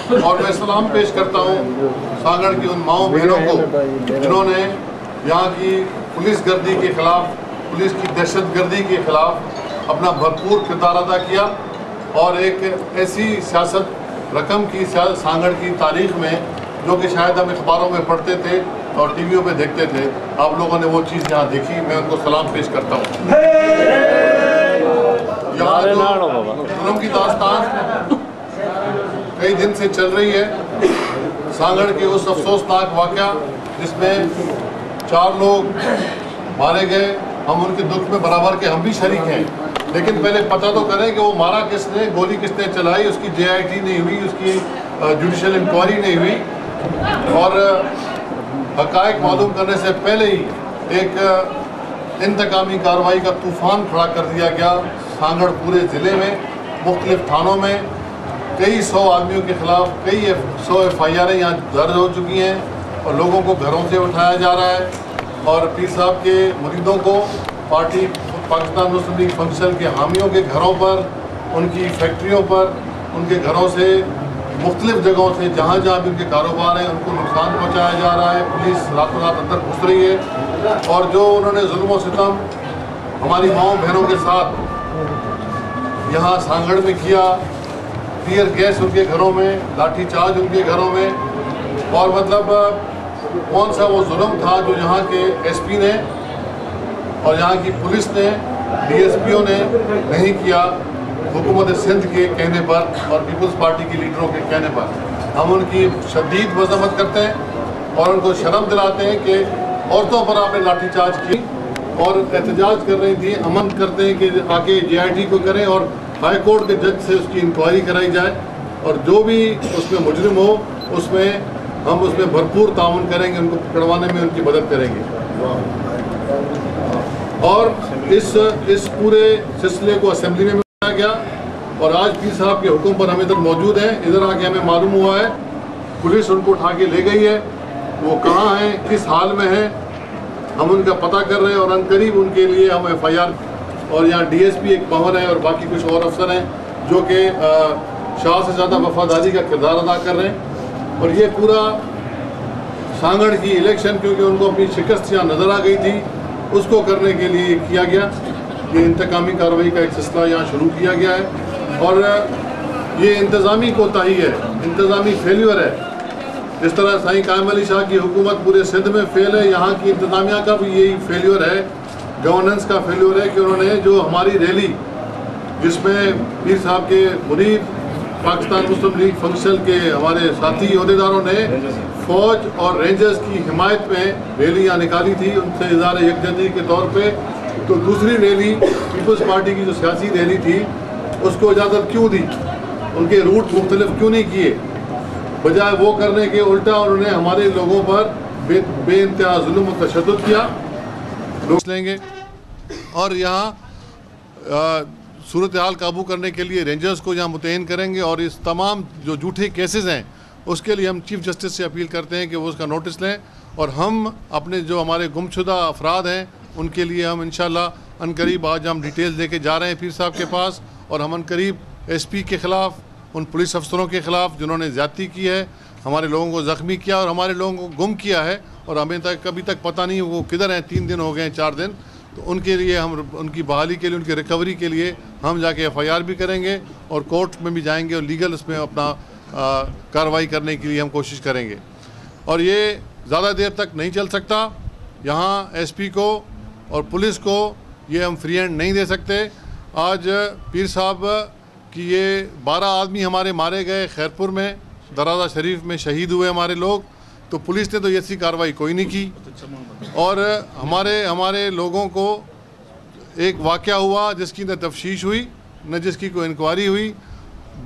और मैं सलाम पेश करता हूँ सांगड़ की उन माओ बहनों को जिन्होंने यहाँ की पुलिस गर्दी के खिलाफ, पुलिस की दहशत गर्दी के खिलाफ अपना भरपूर किरदार अदा किया और एक ऐसी सियासत रकम की सांगड़ की तारीख में जो कि शायद हम अखबारों में पढ़ते थे और टीवियों पे देखते थे, आप लोगों ने वो चीज़ यहाँ देखी। मैं उनको सलाम पेश करता हूँ। यहाँ जो जुल्म की दास्तान कई दिन से चल रही है, सांगड़ के उस अफसोसनाक वाक़या जिसमें 4 लोग मारे गए, हम उनके दुख में बराबर के हम भी शरीक हैं, लेकिन पहले पता तो करें कि वो मारा किसने, गोली किसने चलाई, उसकी JIT नहीं हुई, उसकी जुडिशल इंक्वायरी नहीं हुई और हक़ाइक़ मालूम करने से पहले ही एक इंतकामी कार्रवाई का तूफ़ान खड़ा कर दिया गया। सांगड़ पूरे ज़िले में मुख्तलिफ़ थानों में कई 100 आदमियों के ख़िलाफ़ कई 100 FIR यहाँ दर्ज हो चुकी हैं और लोगों को घरों से उठाया जा रहा है और पीर साहब के मुरीदों को पार्टी पाकिस्तान मुस्लिम लीग फंक्शन के हामियों के घरों पर, उनकी फैक्ट्रियों पर, उनके घरों से मुख्तलिफ़ जगहों से जहाँ जहाँ भी उनके कारोबार हैं उनको नुकसान पहुँचाया जा रहा है। पुलिस रातों रात अंदर घुस रही है और जो उन्होंने जुल्म व सितम हमारी माओ बहनों के साथ यहाँ सांगड़ में किया, टीयर गैस उनके घरों में, लाठी चार्ज उनके घरों में और मतलब कौन सा वो जुल्म था जो यहाँ के SP ने और यहाँ की पुलिस ने, DSPO ने नहीं किया हुकूमत सिंध के कहने पर और पीपल्स पार्टी के लीडरों के कहने पर। हम उनकी शदीद मजम्मत करते हैं और उनको शर्म दिलाते हैं कि औरतों पर आपने लाठीचार्ज की और एहतजाज कर रही थी। अमन करते हैं कि आके JIT को करें और हाई कोर्ट के जज से उसकी इंक्वायरी कराई जाए और जो भी उसमें मुजरिम हो हम उसमें भरपूर ताउन करेंगे, उनको पकड़वाने में उनकी मदद करेंगे। और इस पूरे सिलसिले को असेंबली में बनाया गया और आज पीर साहब के हुक्म पर हम इधर मौजूद हैं। इधर आके हमें मालूम हुआ है पुलिस उनको उठा के ले गई है, वो कहाँ हैं, किस हाल में हैं, हम उनका पता कर रहे हैं और अनकरीब उनके लिए हम FIR और यहाँ DSP एक पावर है और बाकी कुछ और अफसर हैं जो कि शाह से ज़्यादा वफादारी का किरदार अदा कर रहे हैं। और ये पूरा सांगड़ की इलेक्शन क्योंकि उनको अपनी शिकस्त यहाँ नज़र आ गई थी, उसको करने के लिए किया गया। ये इंतकामी कार्रवाई का एक सिलसिला यहाँ शुरू किया गया है और ये इंतज़ामी कोताही है, इंतज़ामी फेल्यूर है। जिस तरह साईं कायम अली शाह की हुकूमत पूरे सिंध में फेल है, यहाँ की इंतज़ामिया का भी यही फेल्यूर है, गवर्नेंस का फेल्यूर है कि उन्होंने जो हमारी रैली जिसमें पीर साहब के मुरीद पाकिस्तान मुस्लिम लीग फंक्शन के हमारे साथी अहदेदारों ने फ़ौज और रेंजर्स की हिमायत में रैली यहाँ निकाली थी उनसे इज़हार यकजहती के तौर पे, तो दूसरी रैली पीपल्स पार्टी की जो सियासी रैली थी उसको इजाज़त क्यों दी, उनके रूट मुख्तलिफ क्यों नहीं किए, बजाय वो करने के उल्टा उन्होंने हमारे लोगों पर बेइंतहा जुल्म और तशद्दुद किया। लोग लेंगे और यहाँ सूरत हाल काबू करने के लिए रेंजर्स को यहाँ मुतयन करेंगे और इस तमाम जो झूठे केसेस हैं उसके लिए हम चीफ जस्टिस से अपील करते हैं कि वो उसका नोटिस लें और हम अपने जो हमारे गुमशुदा अफराद हैं उनके लिए हम इंशाल्लाह अनकरीब आज हम डिटेल्स लेके जा रहे हैं पीर साहब के पास और हम अनकरीब SP के ख़िलाफ़, उन पुलिस अफसरों के ख़िलाफ़ जिन्होंने ज़्यादती की है, हमारे लोगों को ज़ख्मी किया और हमारे लोगों को गुम किया है और हमें अभी तक पता नहीं वो किधर हैं, 3 दिन हो गए हैं, 4 दिन, तो उनके लिए हम उनकी बहाली के लिए, उनकी रिकवरी के लिए हम जाके FIR भी करेंगे और कोर्ट में भी जाएंगे और लीगल उसमें अपना कार्रवाई करने के लिए हम कोशिश करेंगे। और ये ज़्यादा देर तक नहीं चल सकता, यहाँ SP को और पुलिस को ये हम फ्री हैंड नहीं दे सकते। आज पीर साहब की ये 12 आदमी हमारे मारे गए खैरपुर में, दराजा शरीफ में शहीद हुए हमारे लोग, तो पुलिस ने तो ऐसी कार्रवाई कोई नहीं की और हमारे लोगों को एक वाक़या हुआ जिसकी न तफ्तीश हुई न जिसकी कोई इंक्वायरी हुई,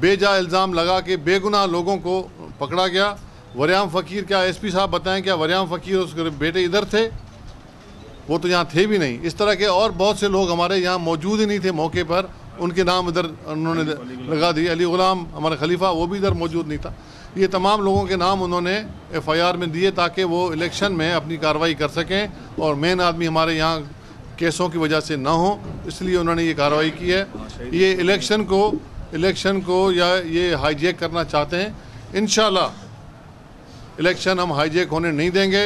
बेजा इल्ज़ाम लगा के बेगुनाह लोगों को पकड़ा गया। वरियाम फ़कीर, क्या SP साहब बताएं, क्या वरियाम फ़कीर उसके बेटे इधर थे? वो तो यहाँ थे भी नहीं। इस तरह के और बहुत से लोग हमारे यहाँ मौजूद ही नहीं थे मौके पर, उनके नाम इधर उन्होंने लगा दिए। अली ग़ुलाम हमारा खलीफा वो भी इधर मौजूद नहीं था। ये तमाम लोगों के नाम उन्होंने FIR में दिए ताकि वो इलेक्शन में अपनी कार्रवाई कर सकें और मेन आदमी हमारे यहाँ केसों की वजह से ना हो, इसलिए उन्होंने ये कार्रवाई की है। ये इलेक्शन को या ये हाईजैक करना चाहते हैं। इंशाल्लाह इलेक्शन हम हाईजैक होने नहीं देंगे।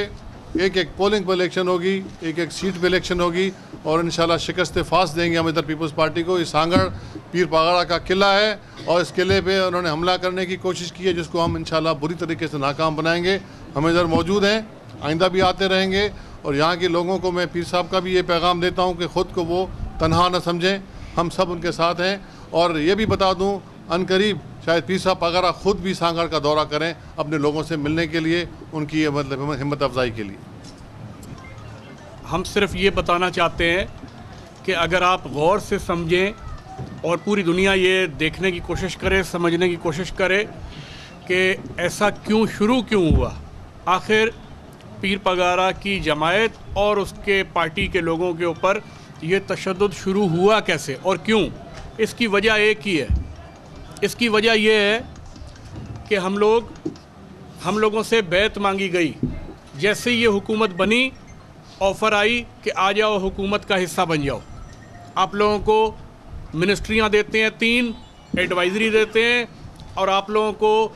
एक एक पोलिंग पर इलेक्शन होगी, एक एक सीट पर इलेक्शन होगी और इंशाल्लाह शिकस्त फास देंगे हम इधर पीपल्स पार्टी को। इस सांगड़ पीर पगाड़ा का किला है और इस किले पे उन्होंने हमला करने की कोशिश की है, जिसको हम इंशाल्लाह बुरी तरीके से नाकाम बनाएंगे। हम इधर मौजूद हैं, आइंदा भी आते रहेंगे और यहाँ के लोगों को मैं पीर साहब का भी ये पैगाम देता हूँ कि ख़ुद को वो तनहा न समझें, हम सब उनके साथ हैं। और ये भी बता दूँ अनकरीब शायद पीर साहब पगाड़ा खुद भी सांगड़ का दौरा करें अपने लोगों से मिलने के लिए, उनकी मतलब हिम्मत अफजाई के लिए। हम सिर्फ ये बताना चाहते हैं कि अगर आप गौर से समझें और पूरी दुनिया ये देखने की कोशिश करे, समझने की कोशिश करे कि ऐसा शुरू क्यों हुआ, आखिर पीर पगाड़ा की जमायत और उसके पार्टी के लोगों के ऊपर ये तशद्दुद शुरू हुआ कैसे और क्यों। इसकी वजह एक ही है। इसकी वजह यह है कि हम लोगों से बैत मांगी गई। जैसे ये हुकूमत बनी, ऑफ़र आई कि आ जाओ हुकूमत का हिस्सा बन जाओ, आप लोगों को मिनिस्ट्रियाँ देते हैं, 3 एडवाइज़री देते हैं और आप लोगों को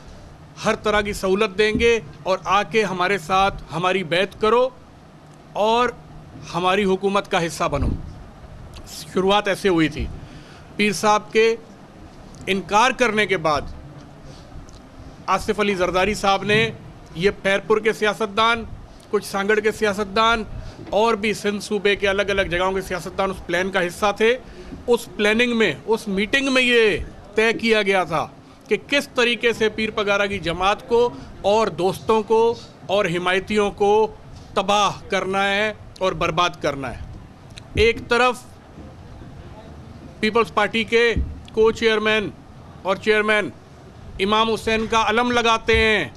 हर तरह की सहूलत देंगे और आके हमारे साथ हमारी बैत करो और हमारी हुकूमत का हिस्सा बनो। शुरुआत ऐसे हुई थी। पीर साहब के इनकार करने के बाद आसिफ अली जरदारी साहब ने, ये खैरपुर के सियासतदान, कुछ सांगड़ के सियासतदान और भी सिंध सूबे के अलग अलग जगहों के सियासतदान उस प्लान का हिस्सा थे। उस प्लानिंग में, उस मीटिंग में ये तय किया गया था कि किस तरीके से पीर पगाड़ा की जमात को और दोस्तों को और हिमायतियों को तबाह करना है और बर्बाद करना है। एक तरफ पीपल्स पार्टी के को चेयरमैन और चेयरमैन इमाम हुसैन का अलम लगाते हैं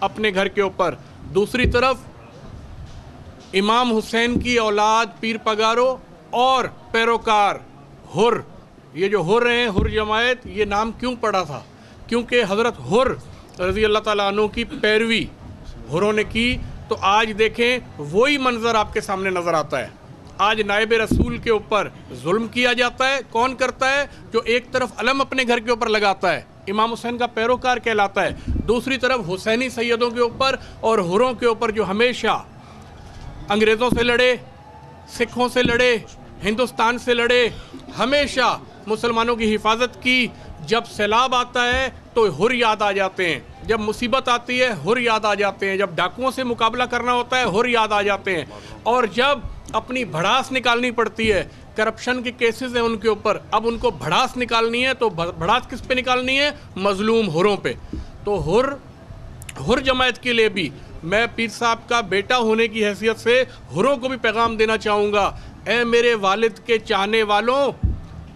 अपने घर के ऊपर, दूसरी तरफ इमाम हुसैन की औलाद पीर पगाड़ो और पैरोकार हुर, ये जो हुर हैं, हुर जमायत, ये नाम क्यों पड़ा था? क्योंकि हज़रत हुर रज़ी अल्लाह ताला अन्हु की पैरवी हुरों ने की। तो आज देखें वही मंज़र आपके सामने नज़र आता है। आज नायब रसूल के ऊपर जुल्म किया जाता है। कौन करता है? जो एक तरफ अलम अपने घर के ऊपर लगाता है, इमाम हुसैन का पैरोकार कहलाता है, दूसरी तरफ हुसैनी सैयदों के ऊपर और हुरों के ऊपर जो हमेशा अंग्रेज़ों से लड़े, सिखों से लड़े, हिंदुस्तान से लड़े, हमेशा मुसलमानों की हिफाजत की। जब सैलाब आता है तो हुर याद आ जाते हैं, जब मुसीबत आती है हुर याद आ जाते हैं, जब डाकुओं से मुकाबला करना होता है हुर याद आ जाते हैं, और जब अपनी भड़ास निकालनी पड़ती है, करप्शन के केसेस हैं उनके ऊपर, अब उनको भड़ास निकालनी है तो भड़ास किस पे निकालनी है? मजलूम हुरों पे। तो हुर जमायत के लिए भी मैं पीर साहब का बेटा होने की हैसियत से हुरों को भी पैगाम देना चाहूँगा, ऐ मेरे वालिद के चाहने वालों,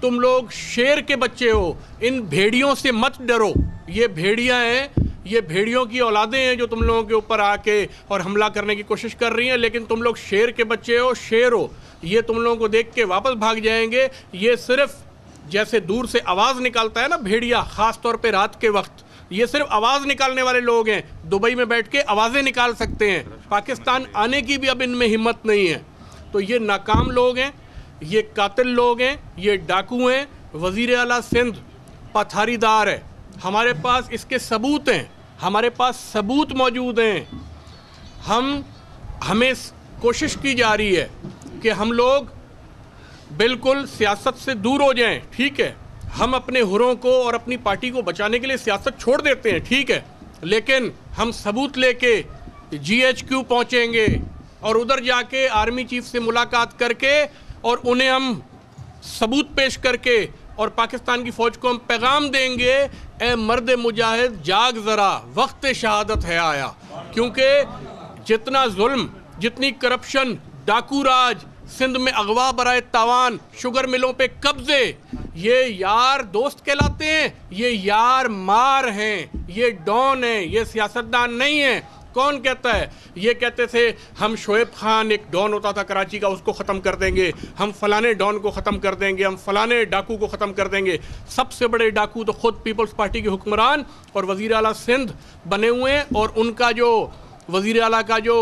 तुम लोग शेर के बच्चे हो, इन भेड़ियों से मत डरो। ये भेड़ियाँ हैं, ये भेड़ियों की औलादें हैं जो तुम लोगों के ऊपर आके और हमला करने की कोशिश कर रही हैं, लेकिन तुम लोग शेर के बच्चे हो, शेर हो। ये तुम लोगों को देख के वापस भाग जाएंगे। ये सिर्फ जैसे दूर से आवाज़ निकालता है ना भेड़िया, ख़ास तौर पे रात के वक्त, ये सिर्फ आवाज़ निकालने वाले लोग हैं। दुबई में बैठ के आवाज़ें निकाल सकते हैं, पाकिस्तान आने की भी अब इनमें हिम्मत नहीं है। तो ये नाकाम लोग हैं, ये कातिल लोग हैं, ये डाकू हैं। वज़ीर आला सिंध पथारीदार है, हमारे पास इसके सबूत हैं, हमारे पास सबूत मौजूद हैं। हमें कोशिश की जा रही है कि हम लोग बिल्कुल सियासत से दूर हो जाएं, ठीक है। हम अपने हुरों को और अपनी पार्टी को बचाने के लिए सियासत छोड़ देते हैं, ठीक है, लेकिन हम सबूत लेके GHQ पहुंचेंगे और उधर जाके आर्मी चीफ से मुलाकात करके और उन्हें हम सबूत पेश करके और पाकिस्तान की फ़ौज को हम पैगाम देंगे, ए मर्द मुजाहिद जाग ज़रा, वक्त शहादत है आया। क्योंकि जितना जुल्म, जितनी करप्शन, डाकू राज, सिंध में अगवा बराए तावान, शुगर मिलों पे कब्जे, ये यार दोस्त कहलाते हैं, ये यार मार हैं, ये डॉन हैं, ये सियासतदान नहीं हैं। कौन कहता है? ये कहते थे हम शोएब खान, एक डॉन होता था कराची का, उसको ख़त्म कर देंगे, हम फलाने डॉन को ख़त्म कर देंगे, हम फलाने डाकू को ख़त्म कर देंगे। सबसे बड़े डाकू तो ख़ुद पीपल्स पार्टी के हुक्मरान और वज़ीर आला सिंध बने हुए हैं। और उनका जो वज़ीर आला का जो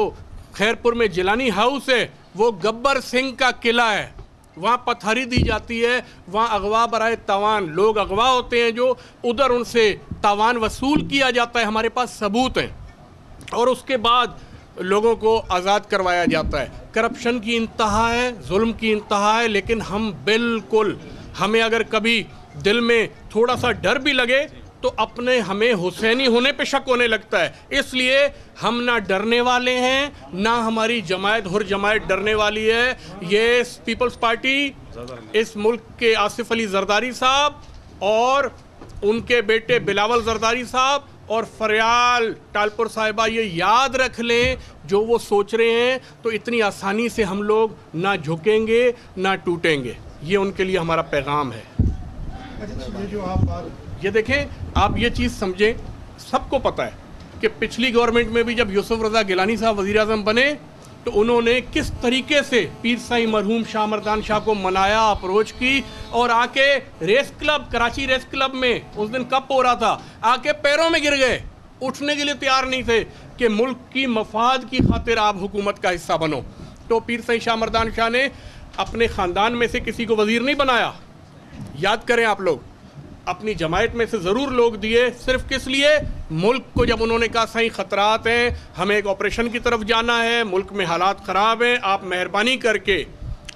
खैरपुर में जिलानी हाउस है, वो गब्बर सिंह का किला है। वहाँ पथारी दी जाती है, वहाँ अगवा बराए तावान, लोग अगवा होते हैं जो उधर उनसे तावान वसूल किया जाता है, हमारे पास सबूत हैं, और उसके बाद लोगों को आज़ाद करवाया जाता है। करप्शन की इंतहा है, जुल्म की इंतहा है, लेकिन हम बिल्कुल, हमें अगर कभी दिल में थोड़ा सा डर भी लगे तो अपने हमें हुसैनी होने पे शक होने लगता है। इसलिए हम ना डरने वाले हैं, ना हमारी जमायत हुर जमायत डरने वाली है। ये पीपल्स पार्टी इस मुल्क के आसिफ अली जरदारी साहब और उनके बेटे बिलावल जरदारी साहब और फरियाल टालपुर साहिबा ये याद रख लें, जो वो सोच रहे हैं तो इतनी आसानी से हम लोग ना झुकेंगे ना टूटेंगे। ये उनके लिए हमारा पैगाम है। ये जो आप बात, ये देखें, आप ये चीज़ समझें, सबको पता है कि पिछली गवर्नमेंट में भी जब यूसुफ रज़ा गिलानी साहब वज़ीर आज़म बने तो उन्होंने किस तरीके से पीर साईं मरहूम शाह मर्दान शाह को मनाया, अप्रोच की, और आके race club, Karachi race club में उस दिन कप हो रहा था, आके पैरों में गिर गए, उठने के लिए तैयार नहीं थे कि मुल्क की मफाद की खातिर आप हुकूमत का हिस्सा बनो। तो पीर साईं शाह मर्दान शाह ने अपने ख़ानदान में से किसी को वज़ीर नहीं बनाया। याद करें आप लोग, अपनी जमायत में से ज़रूर लोग दिए, सिर्फ किस लिए? मुल्क को जब उन्होंने कहा सही ख़तरात हैं, हमें एक ऑपरेशन की तरफ जाना है, मुल्क में हालात ख़राब हैं, आप मेहरबानी करके,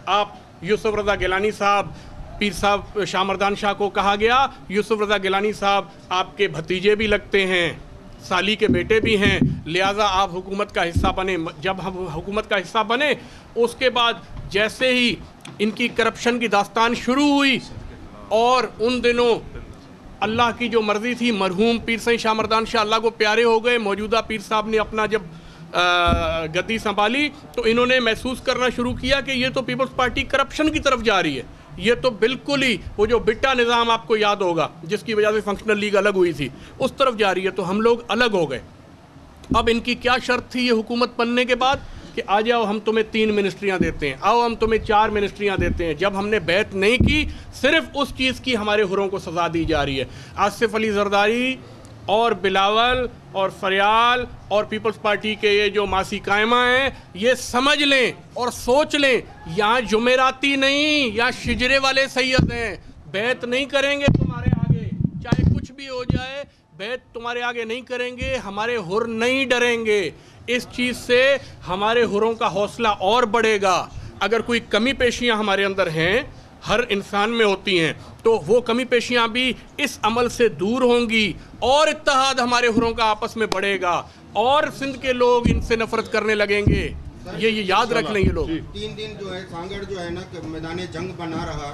आप यूसुफ रज़ा गिलानी साहब, पीर साहब शाह मर्दान शाह को कहा गया, यूसुफ रज़ा गिलानी साहब आपके भतीजे भी लगते हैं, साली के बेटे भी हैं, लिहाजा आप हुकूमत का हिस्सा बने। जब हम हुकूमत का हिस्सा बने, उसके बाद जैसे ही इनकी करप्शन की दास्तान शुरू हुई, और उन दिनों अल्लाह की जो मर्ज़ी थी, मरहूम पीर साईं शाह मर्दान शाह अल्लाह को प्यारे हो गए। मौजूदा पीर साहब ने अपना जब गद्दी संभाली तो इन्होंने महसूस करना शुरू किया कि ये तो पीपल्स पार्टी करप्शन की तरफ जा रही है, ये तो बिल्कुल ही वो जो बिट्टा निज़ाम आपको याद होगा जिसकी वजह से फंक्शनल लीग अलग हुई थी, उस तरफ जा रही है। तो हम लोग अलग हो गए। अब इनकी क्या शर्त थी ये हुकूमत बनने के बाद कि आ जाओ हम तुम्हें 3 मिनिस्ट्रियाँ देते हैं, आओ हम तुम्हें 4 मिनिस्ट्रियाँ देते हैं। जब हमने बैत नहीं की, सिर्फ उस चीज़ की हमारे हुरों को सज़ा दी जा रही है। आसिफ अली जरदारी और बिलावल और फरियाल और पीपल्स पार्टी के ये जो मासी कायमा हैं, ये समझ लें और सोच लें, यहाँ जुमेराती नहीं, यहाँ शिजरे वाले सैयद हैं। बैत नहीं करेंगे तुम्हारे आगे, चाहे कुछ भी हो जाए, बैत तुम्हारे आगे नहीं करेंगे, हमारे हुर नहीं डरेंगे। इस चीज़ से हमारे हुरों का हौसला और बढ़ेगा। अगर कोई कमी पेशियाँ हमारे अंदर हैं, हर इंसान में होती हैं, तो वो कमी पेशियाँ भी इस अमल से दूर होंगी और इत्तेहाद हमारे हुरों का आपस में बढ़ेगा और सिंध के लोग इनसे नफरत करने लगेंगे। ये याद रख लें ये लोग। 3 दिन जो है सांगड़ जो है ना मैदान जंग बना रहा।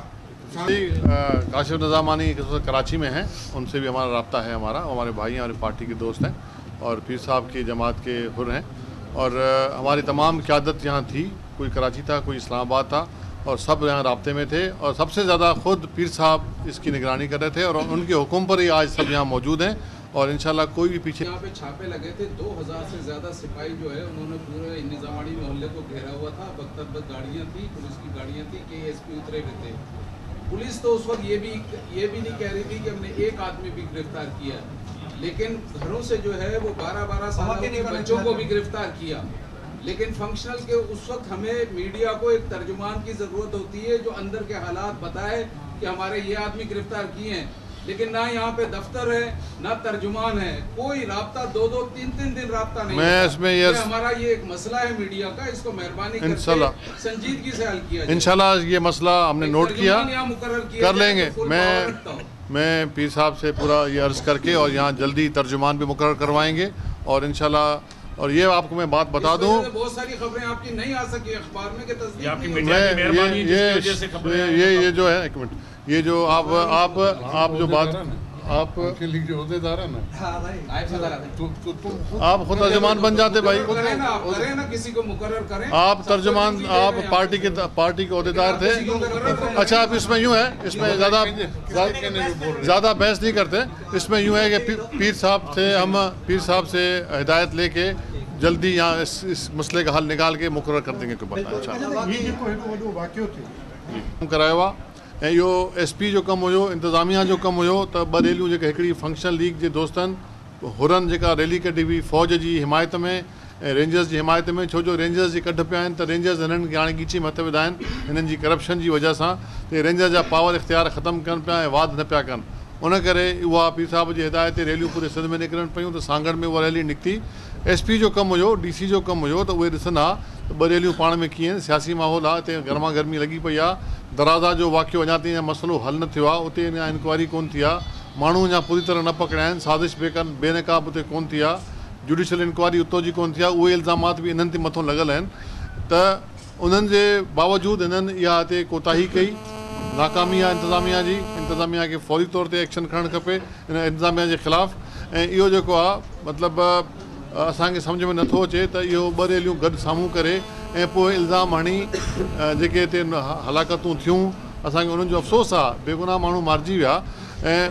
काशिफ निज़ामानी कराची में हैं, उनसे भी हमारा रब्ता है, हमारे भाई हैं, हमारी पार्टी के दोस्त हैं और पीर साहब की जमात के हुर हैं। और हमारी तमाम क़यादत यहाँ थी, कोई कराची था, कोई इस्लामाबाद था, और सब यहाँ राब्ते में थे। और सबसे ज़्यादा ख़ुद पीर साहब इसकी निगरानी कर रहे थे और उनके हुक्म पर ही आज सब यहाँ मौजूद हैं। और इंशाल्लाह कोई भी पीछे, यहाँ पे छापे लगे थे, 2000 से ज़्यादा सिपाही जो है उन्होंने पूरे निज़ामानी मोहल्ले को घेरा हुआ था। बख्तर गाड़ियाँ थी, पुलिस की गाड़ियाँ थी, KSP उतरे हुए थे। पुलिस तो उस वक्त ये भी नहीं कह रही थी कि हमने एक आदमी भी गिरफ्तार किया, लेकिन घरों से जो है वो 12-12 साल के बच्चों को भी गिरफ्तार किया। लेकिन फंक्शनल के उस वक्त हमें मीडिया को एक तर्जुमान की ज़रूरत होती है जो अंदर के हालात बताए कि हमारे ये आदमी गिरफ्तार किए हैं, लेकिन ना यहाँ पे दफ्तर है ना तर्जुमान है, कोई राब्ता 2-2, 3-3 दिन राब्ता नहीं। मैं इसमें ये हमारा ये एक मसला है मीडिया का, इसको मेहरबानी करके संजीदगी से हल किया जाए। इंशाल्लाह ये मसला हमने नोट किया, कर लेंगे। तो मैं पीर साहब से पूरा ये अर्ज़ करके और यहाँ जल्दी तर्जुमान भी मुकर्रर करवाएंगे और इंशाल्लाह। और ये आपको मैं बात बता दूं, बहुत सारी खबरें आपकी नहीं आ सकी अखबार में कि तस्दीक ये जो है, एक मिनट, ये जो आप जो बात आप होदेदार है ना, आप खुद तर्जुमान बन जाते भाई, करें ना, किसी को मुकर्रर करें। आप तर्जुमान, आप पार्टी के ओहदेदार थे। अच्छा, अब इसमें यूँ है, इसमें ज़्यादा बहस नहीं करते। इसमें यूँ है कि पीर साहब से हिदायत लेके जल्दी यहाँ इस मसले का हल निकाल के मुकर्रर कर देंगे। कोई बात नहीं कराया हुआ यो SP जो कम हुयो, इंतज़ामिया जो कम हुयो, त ॿ रैलियूं जेके हिकिड़ी फंक्शनल लीग जे दोस्तनि हुरनि जेका रैली कढी हुई फ़ौज जी हिमायत में, रेंजर्स की हिमायत में, छो जो रेंजर्स जी कढ पिया आहिनि त रेंजर्स हिननि खे हाणे ॻीची मथे विधा आहिनि हिननि जी करप्शन जी वजह सां, त रेंजर्स जा पावर इख़्तियार ख़तमु कनि पिया ऐं वाद न पिया कनि। उन करे उहा पीर साहब जी हिदायत ते रैलियूं पूरे सिंध में निकिरनि पियूं, त सांगड़ में उहा रैली निकिती। SP जो कमु हुयो, DC जो कमु हुयो त उहे ॾिसंदा त ॿ रैलियूं पाण में कीअं सियासी माहौल आहे, हिते गर्मा गर्मी लॻी पई आहे। दराज़ा जो वाक़ियो अञा ताईं मसइलो हल न थियो आहे, उते अञा इंक्वायरी कोन थी आहे, माण्हू अञा पूरी तरह न पकड़िया आहिनि, साज़िश बेनकाब उते कोन थी आहे, जुडिशल इंक्वायरी उतो जी कोन थी आहे। उहे इल्ज़ामात बि इन्हनि ते मथां लॻल आहिनि, त उन्हनि जे बावजूदि हिननि इहा हिते कोताही कई, नाकामी आहे इंतिज़ामिया खे फौरी तौर ते एक्शन खणणु खपे हिन इंतिज़ामिया जे ख़िलाफ़। ऐं इहो जेको आहे मतिलबु असांखे सम्झ में नथो अचे त इहो ॿ रैलियूं गॾु साम्हूं करे ऐं पोइ इल्ज़ाम हणी जेके हिते हलाकतूं थियूं, असांखे उन्हनि जो अफ़सोस आहे, बेगुनाह माण्हू मारिजी विया ऐं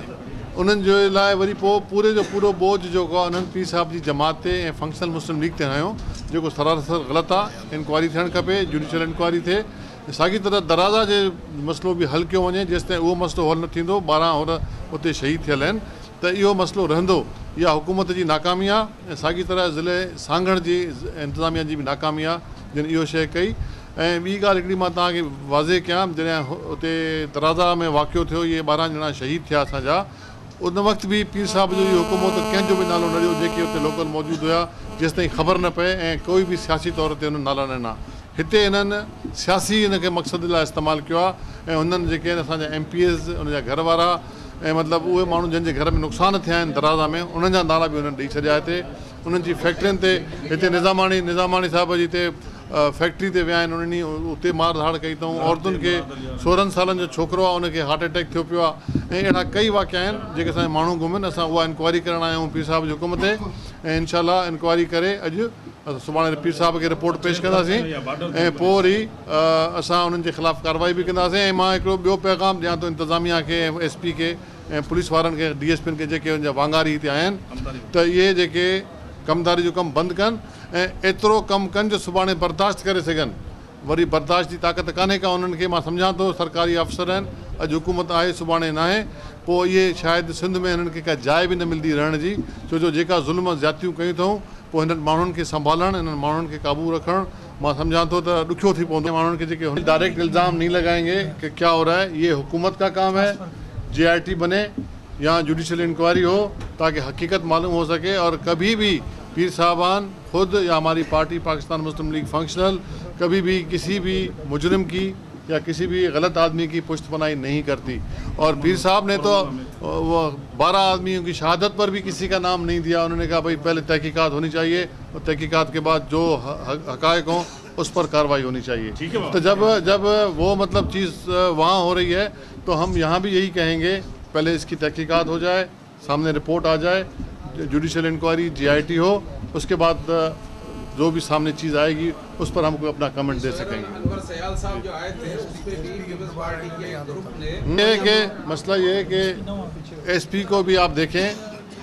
उन्हनि जे लाइ वरी पोइ पूरे जो पूरो बोझ जेको आहे उन्हनि पीर साहिब जी जमात ते ऐं फंक्शनल मुस्लिम लीग ते हयो, जेको सरासर ग़लति आहे। इंक्वायरी थियणु खपे, जुडिशल इंक्वायरी थिए। साॻी तरह दराज़ा जे मसइलो बि हल कयो वञे, जेसिताईं उहो मसइलो हल न थींदो, 12 और उते शहीद थियल आहिनि, त इहो मसइलो रहंदो। इहा हुकूमत जी नाकामी आहे ऐं साॻी तरह ज़िले सांगड़ जी इंतिज़ामिया जी बि नाकामी आहे जिन इहो शइ कई। ऐं ॿी ॻाल्हि हिकिड़ी मां तव्हांखे वाज़े कयां, जॾहिं उते दराज़ा में वाक़ियो थियो, इहे 12 ॼणा शहीद थिया असांजा, उन वक़्तु बि पीर साहिब जो इहो हुकुम त कंहिंजो बि नालो न ॾियो जेके उते लोकल मौजूदु हुया, जेसिताईं ख़बर न पए ऐं कोई बि सियासी तौर ते हुननि नाला न ॾिना। हिते हिननि सियासी हिनखे मक़सद लाइ इस्तेमालु कयो आहे ऐं हुननि जेके आहिनि असांजा MPs, उनजा घर वारा ऐं मतिलबु उहे माण्हू जंहिंजे घर में नुक़सान थिया आहिनि दराज़ा में, उन्हनि जा नाला बि उन्हनि ॾेई छॾिया हिते। उन्हनि जी फैक्ट्रियुनि ते, हिते निज़ामाणी साहिब जी हिते फैक्ट्री ते विया आहिनि, उन्हनि उते मार धाड़ कई अथऊं। औरतुनि खे 16 सालनि जो छोकिरो आहे, उनखे हार्ट अटैक थियो पियो आहे ऐं अहिड़ा कई वाक़िया आहिनि जेके असांजा माण्हू घुमनि। असां उहा इंक्वायरी करणु आया आहियूं पीर साहिब जे हुकुम ते ऐं इनशाला इंक्वायरी करे अॼु सुभाणे पीर साहिब खे रिपोर्ट पेश कंदासीं ऐं पोइ वरी असां उन्हनि जे ख़िलाफ़ु कार्रवाई बि कंदासीं। ऐं मां हिकिड़ो ॿियो पैगाम ॾियां थो इंतिज़ामिया खे ऐं SP खे ऐं पुलिस वारनि खे, DSPनि खे, जेके हुनजा वांगारी हिते आया आहिनि, त इहे जेके कमदारी जो कमु बंदि कनि ऐं एतिरो कमु कनि जो सुभाणे बर्दाश्त करे सघनि। वरी बर्दाश्त जी ताक़त कान्हे का उन्हनि खे। मां सम्झां थो सरकारी अफ़सर आहिनि, अॼु हुकूमत आहे सुभाणे न आहे, पोइ इहे शायदि सिंध में हिननि खे का जाइ बि न मिलंदी रहण जी, छो जो जेका ज़ुल्म ज़्यादतियूं कयूं अथऊं, पोइ हिननि माण्हुनि खे संभालणु, हिननि माण्हुनि खे क़ाबू रखणु, मां सम्झां थो त ॾुखियो थी पवंदो। माण्हुनि खे जेके डायरेक्ट इल्ज़ाम नहीं लगाएंगे कि क्या हो रहा है, ये हुकूमत का काम है, JIT बने या जुडिशल इंक्वायरी हो ताकि हकीकत मालूम हो सके। और कभी भी पीर साहबान खुद या हमारी पार्टी पाकिस्तान मुस्लिम लीग फंक्शनल कभी भी किसी भी मुजरिम की या किसी भी गलत आदमी की पुश्तपनाही नहीं करती। और पीर साहब ने तो वो 12 आदमियों की शहादत पर भी किसी का नाम नहीं दिया। उन्होंने कहा भाई पहले तहकीकात होनी चाहिए और तहकीकात के बाद जो हक़ाइक़ हों उस पर कार्रवाई होनी चाहिए। तो जब वो मतलब चीज़ वहाँ हो रही है तो हम यहाँ भी यही कहेंगे, पहले इसकी तहकीकात हो जाए, सामने रिपोर्ट आ जाए, जुडिशल इंक्वायरी JIT हो, उसके बाद जो भी सामने चीज़ आएगी उस पर हम कोई अपना कमेंट दे सकेंगे। अनवर सयाल साहब जो आए थे उस पे भी पीपल्स पार्टी के ग्रुप ने ये कि मसला ये है कि SP को भी आप देखें,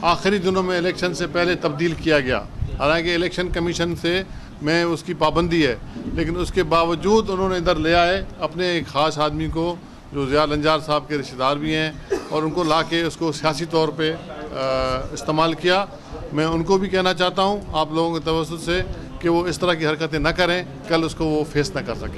आखिरी दिनों में इलेक्शन से पहले तब्दील किया गया। हालांकि इलेक्शन कमीशन से में उसकी पाबंदी है, लेकिन उसके बावजूद उन्होंने इधर ले आए अपने एक ख़ास आदमी को जो ज़िया लंजार साहब के रिश्तेदार भी हैं, और उनको ला के उसको सियासी तौर पे इस्तेमाल किया। मैं उनको भी कहना चाहता हूँ आप लोगों के तवज्जुह से कि वो इस तरह की हरकतें न करें, कल उसको वो फेस न कर सकें।